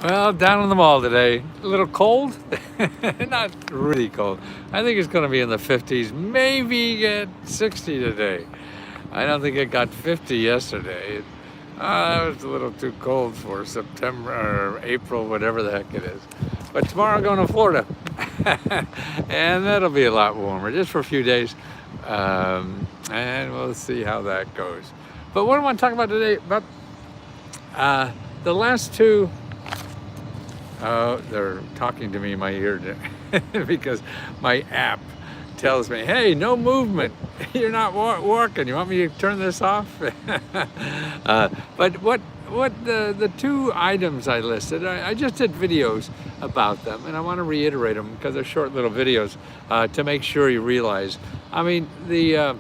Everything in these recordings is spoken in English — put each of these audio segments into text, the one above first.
Well, down in the mall today. A little cold, not really cold. I think it's going to be in the 50s, maybe get 60 today. I don't think it got 50 yesterday. That was a little too cold for September or April, whatever the heck it is. But tomorrow I'm going to Florida, and that'll be a lot warmer, just for a few days, and we'll see how that goes. But what I want to talk about today about the last two. Oh, they're talking to me in my ear because my app tells me, "Hey, no movement. You're not walking. You want me to turn this off?" But what the two items I listed, I just did videos about them, and I want to reiterate them because they're short little videos to make sure you realize. I mean, the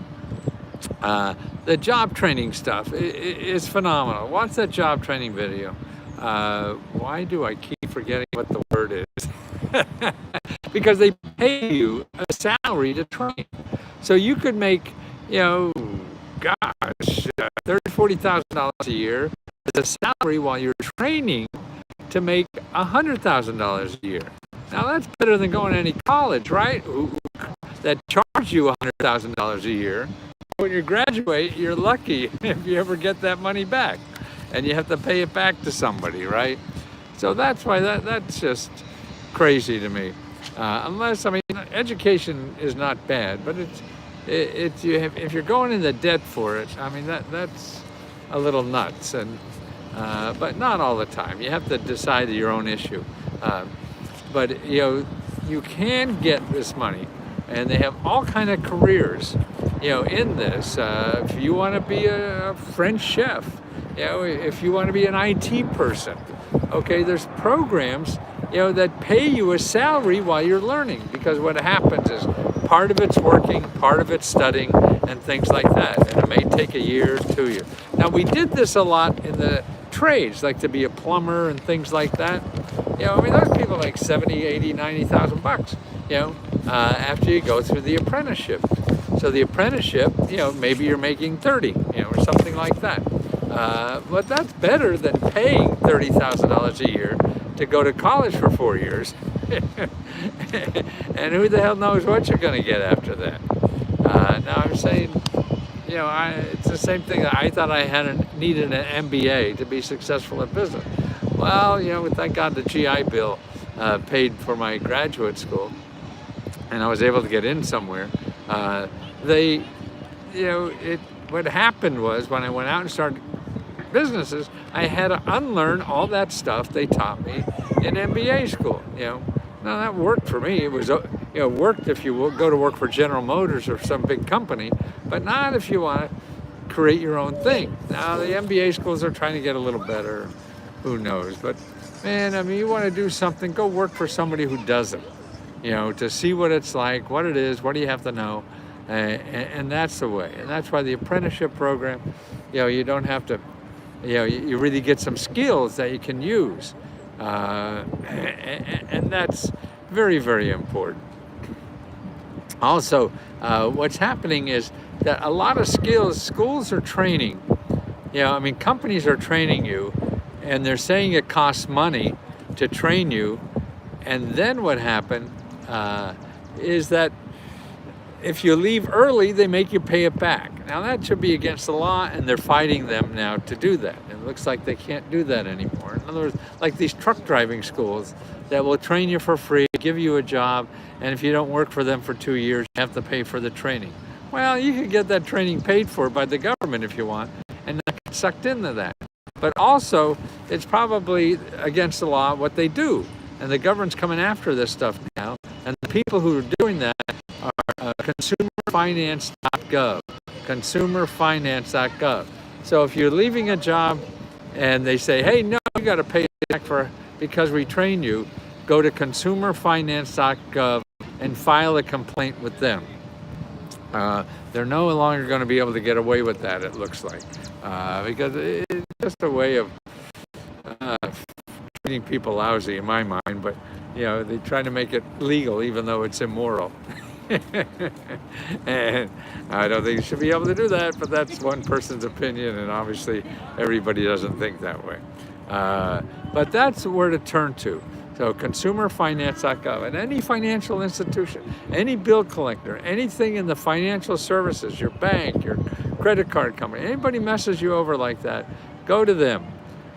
job training stuff is phenomenal. Watch that job training video. Why do I keep forgetting what the word is? Because they pay you a salary to train. So you could make, gosh, $30,000-$40,000 a year as a salary while you're training to make $100,000 a year. Now that's better than going to any college, right? That charge you $100,000 a year. When you graduate, you're lucky if you ever get that money back, and you have to pay it back to somebody, right? So that's why that's just crazy to me. Education is not bad, but if you're going into debt for it, I mean that's a little nuts, and but not all the time. You have to decide your own issue. But you can get this money, and they have all kind of careers, in this. If you want to be a French chef, if you want to be an IT person, okay, there's programs, that pay you a salary while you're learning, because what happens is part of it's working, part of it's studying, and things like that. And it may take a year, 2 years. Now, we did this a lot in the trades, like to be a plumber and things like that. Those people like 70, 80, 90,000 bucks, after you go through the apprenticeship. So the apprenticeship, maybe you're making 30, or something like that. But that's better than paying $30,000 a year to go to college for 4 years. And who the hell knows what you're going to get after that. Now I'm saying, it's the same thing. I thought I needed an MBA to be successful in business. Well, thank God the GI Bill paid for my graduate school, and I was able to get in somewhere. What happened was, when I went out and started businesses, I had to unlearn all that stuff they taught me in MBA school. Now that worked for me. It was, worked if you go to work for General Motors or some big company, but not if you want to create your own thing. Now the MBA schools are trying to get a little better. Who knows? But man, you want to do something, go work for somebody who does it. To see what it's like, what it is, what do you have to know, and that's the way. And that's why the apprenticeship program, you don't have to. You really get some skills that you can use, and that's very, very important. Also, what's happening is that a lot of schools are training. Companies are training you, and they're saying it costs money to train you, and then what happened is that if you leave early, they make you pay it back. Now that should be against the law, and they're fighting them now to do that. It looks like they can't do that anymore. In other words, like these truck driving schools that will train you for free, give you a job, and if you don't work for them for 2 years, you have to pay for the training. Well, you can get that training paid for by the government if you want, and not get sucked into that. But also, it's probably against the law what they do, and the government's coming after this stuff now, and the people who are doing that are consumerfinance.gov. Consumerfinance.gov. So if you're leaving a job and they say, "Hey, no, you got to pay back because we trained you," go to consumerfinance.gov and file a complaint with them. They're no longer going to be able to get away with that, it looks like, because it's just a way of treating people lousy in my mind. But they try to make it legal even though it's immoral. And I don't think you should be able to do that, but that's one person's opinion, and obviously everybody doesn't think that way. But that's where to turn to. So consumerfinance.gov, and any financial institution, any bill collector, anything in the financial services, your bank, your credit card company, anybody messes you over like that, go to them.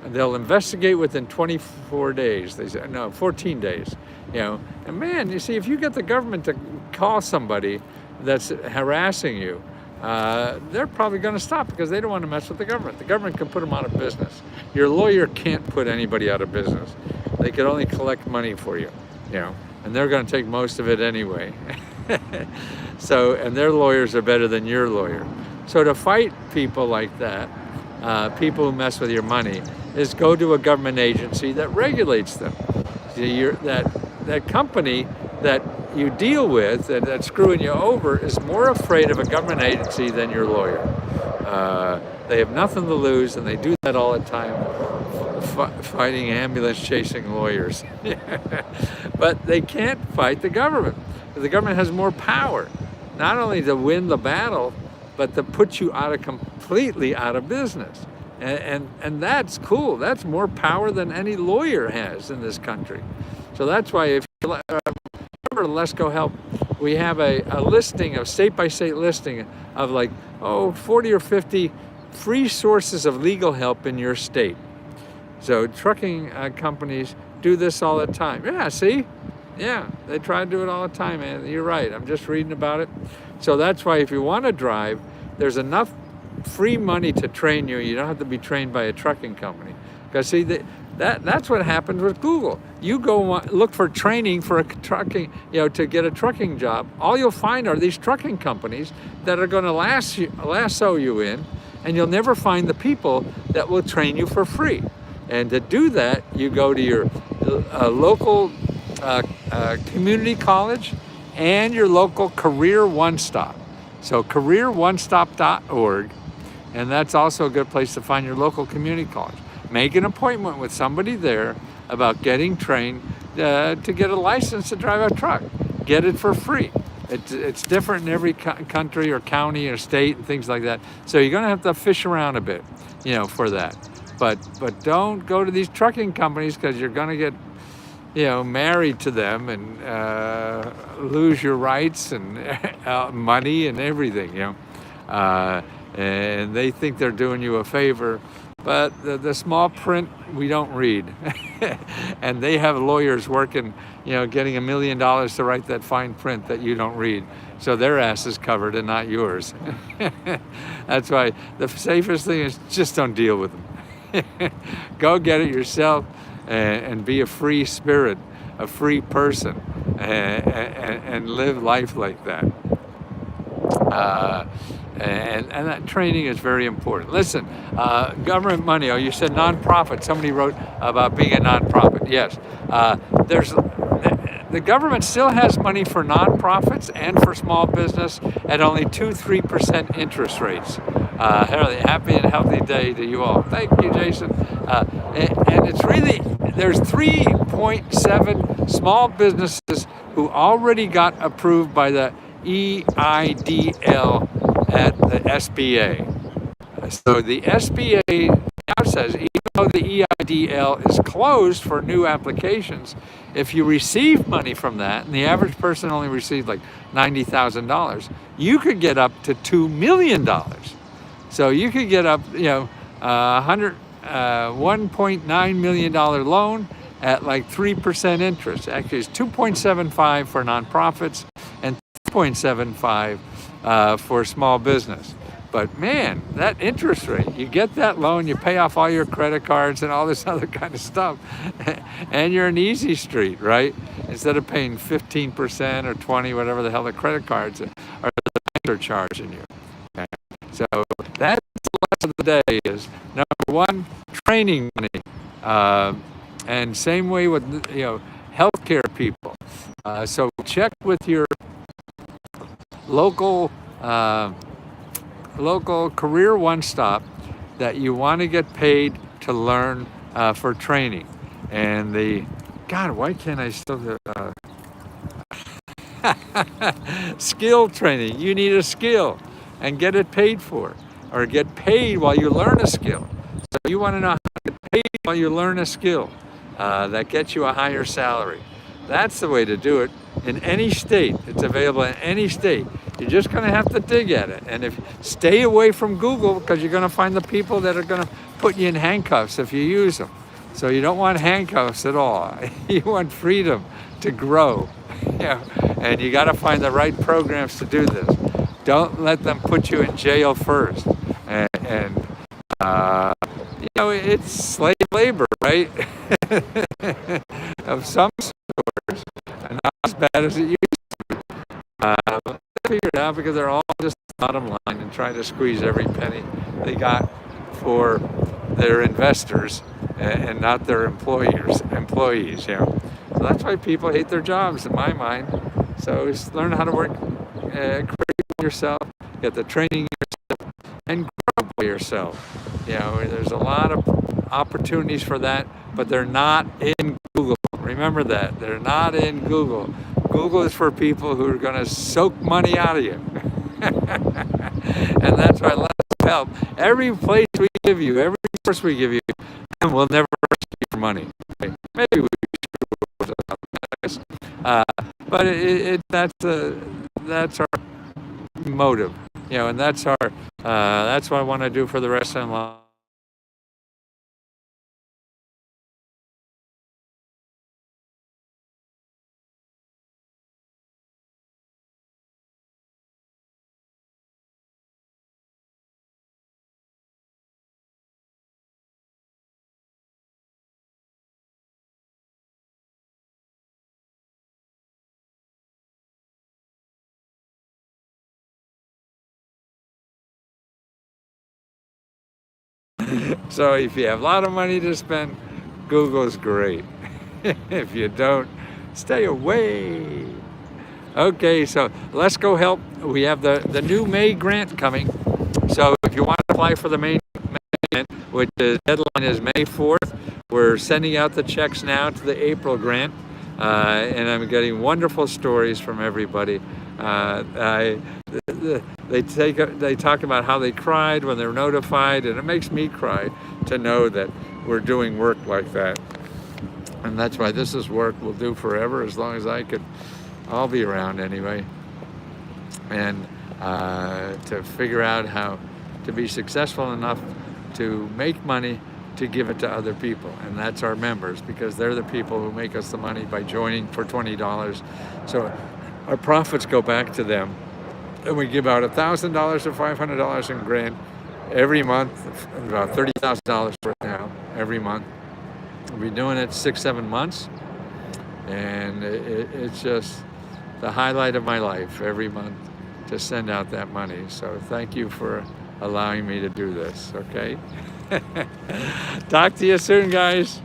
And they'll investigate within 24 days. They say, no, 14 days. And man, you see, if you get the government to call somebody that's harassing you, they're probably going to stop because they don't want to mess with the government. The government can put them out of business. Your lawyer can't put anybody out of business. They can only collect money for you, and they're going to take most of it anyway. And their lawyers are better than your lawyer. So to fight people like that, people who mess with your money, is go to a government agency that regulates them. That company that you deal with that's screwing you over is more afraid of a government agency than your lawyer. They have nothing to lose, and they do that all the time, fighting ambulance chasing lawyers. But they can't fight the government. The government has more power, not only to win the battle, but to put you completely out of business. And that's cool. That's more power than any lawyer has in this country. So that's why, if you remember Let's Go Help, we have a listing of state-by-state listing of 40 or 50 free sources of legal help in your state. So trucking companies do this all the time. Yeah, see? Yeah, they try to do it all the time, man. You're right. I'm just reading about it. So that's why if you want to drive, there's enough free money to train you. You don't have to be trained by a trucking company. Because see, that's what happens with Google. You go look for training for a trucking, to get a trucking job. All you'll find are these trucking companies that are going to lasso you in, and you'll never find the people that will train you for free. And to do that, you go to your local community college and your local career one-stop. So careeronestop.org, and that's also a good place to find your local community college. Make an appointment with somebody there about getting trained to get a license to drive a truck. Get it for free. It's different in every country or county or state and things like that. So you're going to have to fish around a bit, for that. But don't go to these trucking companies, because you're going to get, married to them and lose your rights and money and everything, and they think they're doing you a favor. But the small print, we don't read. And they have lawyers working, getting $1 million to write that fine print that you don't read. So their ass is covered and not yours. That's why the safest thing is just don't deal with them. Go get it yourself and be a free spirit, a free person, and live life like that. And that training is very important. Listen, government money. You said nonprofit. Somebody wrote about being a nonprofit. Yes, the government still has money for nonprofits and for small business at only 2-3% interest rates. Happy and healthy day to you all. Thank you, Jason. And it's really, there's 3.7 small businesses who already got approved by the EIDL at the SBA. So the SBA now says, even though the EIDL is closed for new applications, if you receive money from that, and the average person only received like $90,000, you could get up to $2 million. So you could get up, $1.9 million loan at like 3% interest. Actually, it's 2.75 for nonprofits and 3.75 for small business. But man, that interest rate, you get that loan, you pay off all your credit cards and all this other kind of stuff, and you're an easy street, right? Instead of paying 15% or 20, whatever the hell the credit cards are the banks are charging you. Okay? So that's the lesson of the day is, number one, training money. And same way with, healthcare people. So check with your local career one-stop that you want to get paid to learn for training. And God, why can't I still do skill training? You need a skill and get it paid for, or get paid while you learn a skill. So you want to know how to get paid while you learn a skill that gets you a higher salary. That's the way to do it in any state. It's available in any state. You're just going to have to dig at it. And if stay away from Google, because you're going to find the people that are going to put you in handcuffs if you use them. So you don't want handcuffs at all. You want freedom to grow. And you got to find the right programs to do this. Don't let them put you in jail first. And it's slave labor, right? Of some sorts, and not as bad as it used to be. They figure it out because they're all just bottom line and trying to squeeze every penny they got for their investors and not their employees. So that's why people hate their jobs, in my mind. So just learn how to work, create yourself, get the training yourself, and grow by yourself. There's a lot of opportunities for that, but they're not in Google. Remember that. They're not in Google. Google is for people who are going to soak money out of you. And that's why let's help. Every place we give you, every source we give you, we'll never ask you for money. Okay? Maybe we should, but that's our motive, and that's what I want to do for the rest of my life. So if you have a lot of money to spend, Google's great. If you don't, stay away. Okay, so let's go help. We have the new May grant coming. So if you want to apply for the May grant, which the deadline is May 4th, we're sending out the checks now to the April grant. And I'm getting wonderful stories from everybody. They talk about how they cried when they're notified, and it makes me cry to know that we're doing work like that. And that's why this is work we'll do forever, as long as I'll be around anyway. And to figure out how to be successful enough to make money to give it to other people, and that's our members, because they're the people who make us the money by joining for $20. So our profits go back to them, and we give out $1,000 or $500 in grant every month, about $30,000 right now every month. We've been doing it 6-7 months, and it's just the highlight of my life every month to send out that money. So thank you for allowing me to do this. Okay. Talk to you soon, guys.